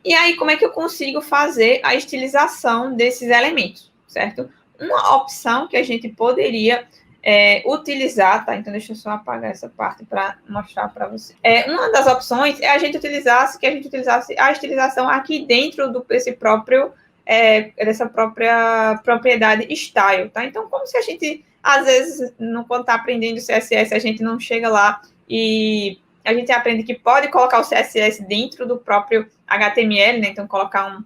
E aí, como é que eu consigo fazer a estilização desses elementos, certo? Uma opção que a gente poderia utilizar, tá? Então, deixa eu só apagar essa parte para mostrar para você. Uma das opções é a gente utilizasse a estilização aqui dentro dessa própria propriedade style, tá? Então, como se a gente, às vezes, quando está aprendendo CSS, a gente não chega lá e a gente aprende que pode colocar o CSS dentro do próprio HTML, né? Então, colocar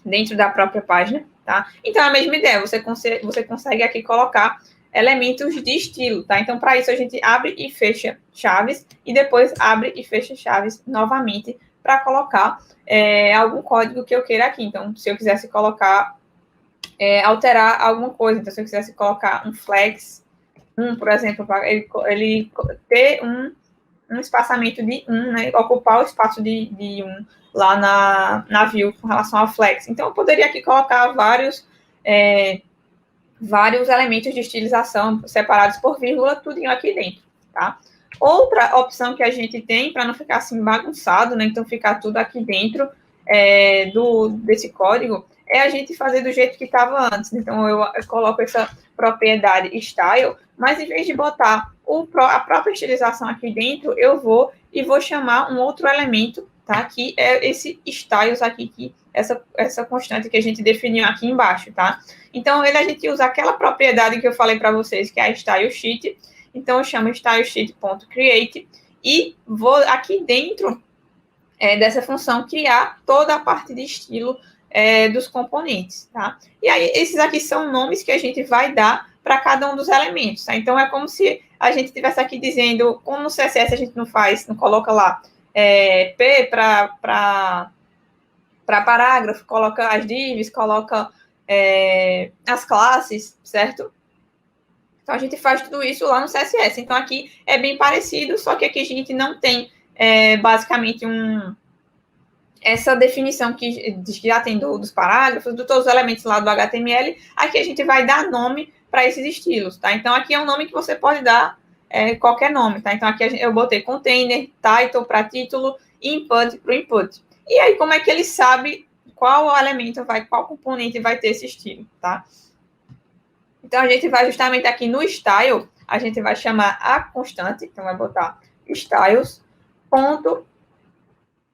dentro da própria página, tá? Então, é a mesma ideia, você consegue aqui colocar elementos de estilo, tá? Então, para isso, a gente abre e fecha chaves e depois abre e fecha chaves novamente para colocar algum código que eu queira aqui. Então, se eu quisesse colocar, alterar alguma coisa, então, se eu quisesse colocar um flex, por exemplo, para ele ter um espaçamento de 1, né, ocupar o espaço de 1 lá na view com relação ao flex. Então, eu poderia aqui colocar vários elementos de estilização separados por vírgula, tudinho aqui dentro, tá? Outra opção que a gente tem, para não ficar assim bagunçado, né, então ficar tudo aqui dentro desse código, é a gente fazer do jeito que estava antes. Então, eu coloco essa propriedade style, mas em vez de botar a própria estilização aqui dentro, eu vou chamar um outro elemento, tá? Que é esse styles aqui, essa constante que a gente definiu aqui embaixo, tá? Então, a gente usa aquela propriedade que eu falei para vocês, que é a style sheet. Então, eu chamo stylesheet.create e vou aqui dentro dessa função criar toda a parte de estilo dos componentes, tá? E aí, esses aqui são nomes que a gente vai dar para cada um dos elementos, tá? Então, é como se a gente estivesse aqui dizendo, como no CSS a gente não coloca lá P para parágrafo, coloca as divs, coloca as classes, certo? Então, a gente faz tudo isso lá no CSS. Então, aqui é bem parecido, só que aqui a gente não tem basicamente essa definição que já tem dos parágrafos, de todos os elementos lá do HTML. Aqui a gente vai dar nome para esses estilos, tá? Então, aqui é um nome que você pode dar qualquer nome, tá? Então, aqui eu botei container, title para título, input para input. E aí, como é que ele sabe qual elemento qual componente vai ter esse estilo, tá? Então, a gente vai justamente aqui no style, a gente vai chamar a constante, então vai botar styles, ponto,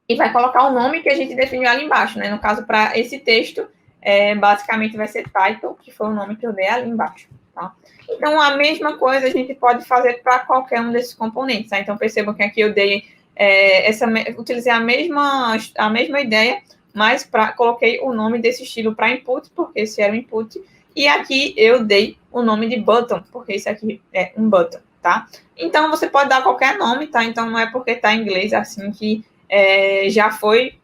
e vai colocar o nome que a gente definiu ali embaixo, né? No caso, para esse texto, basicamente vai ser title, que foi o nome que eu dei ali embaixo, tá? Então, a mesma coisa a gente pode fazer para qualquer um desses componentes, tá? Então, percebam que aqui eu dei utilizei a mesma ideia, mas coloquei o nome desse estilo para input, porque esse era o input, e aqui eu dei o nome de button, porque esse aqui é um button, tá? Então, você pode dar qualquer nome, tá? Então, não é porque está em inglês assim que já foi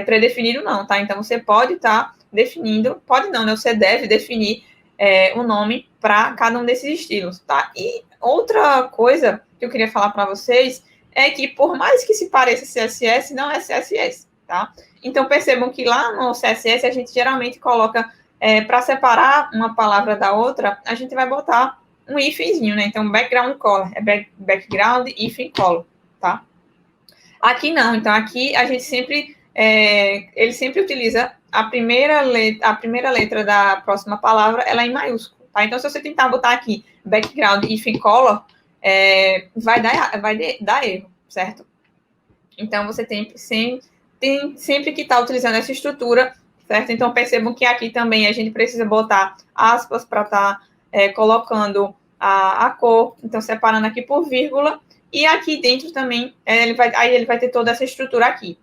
predefinido, não, tá? Então, você pode estar definindo, pode não, né? Você deve definir o nome para cada um desses estilos, tá? E outra coisa que eu queria falar para vocês é que, por mais que se pareça CSS, não é CSS, tá? Então, percebam que lá no CSS, a gente geralmente coloca, para separar uma palavra da outra, a gente vai botar um hífenzinho, né? Então, background color, background, hífen color, tá? Aqui não, então aqui a gente sempre, ele sempre utiliza a primeira letra da próxima palavra, ela é em maiúsculo, tá? Então, se você tentar botar aqui background hífen color, vai dar erro, certo? Então, você tem sempre que estar utilizando essa estrutura, certo? Então, percebam que aqui também a gente precisa botar aspas para estar colocando a cor, então separando aqui por vírgula, e aqui dentro também, ele vai ter toda essa estrutura aqui.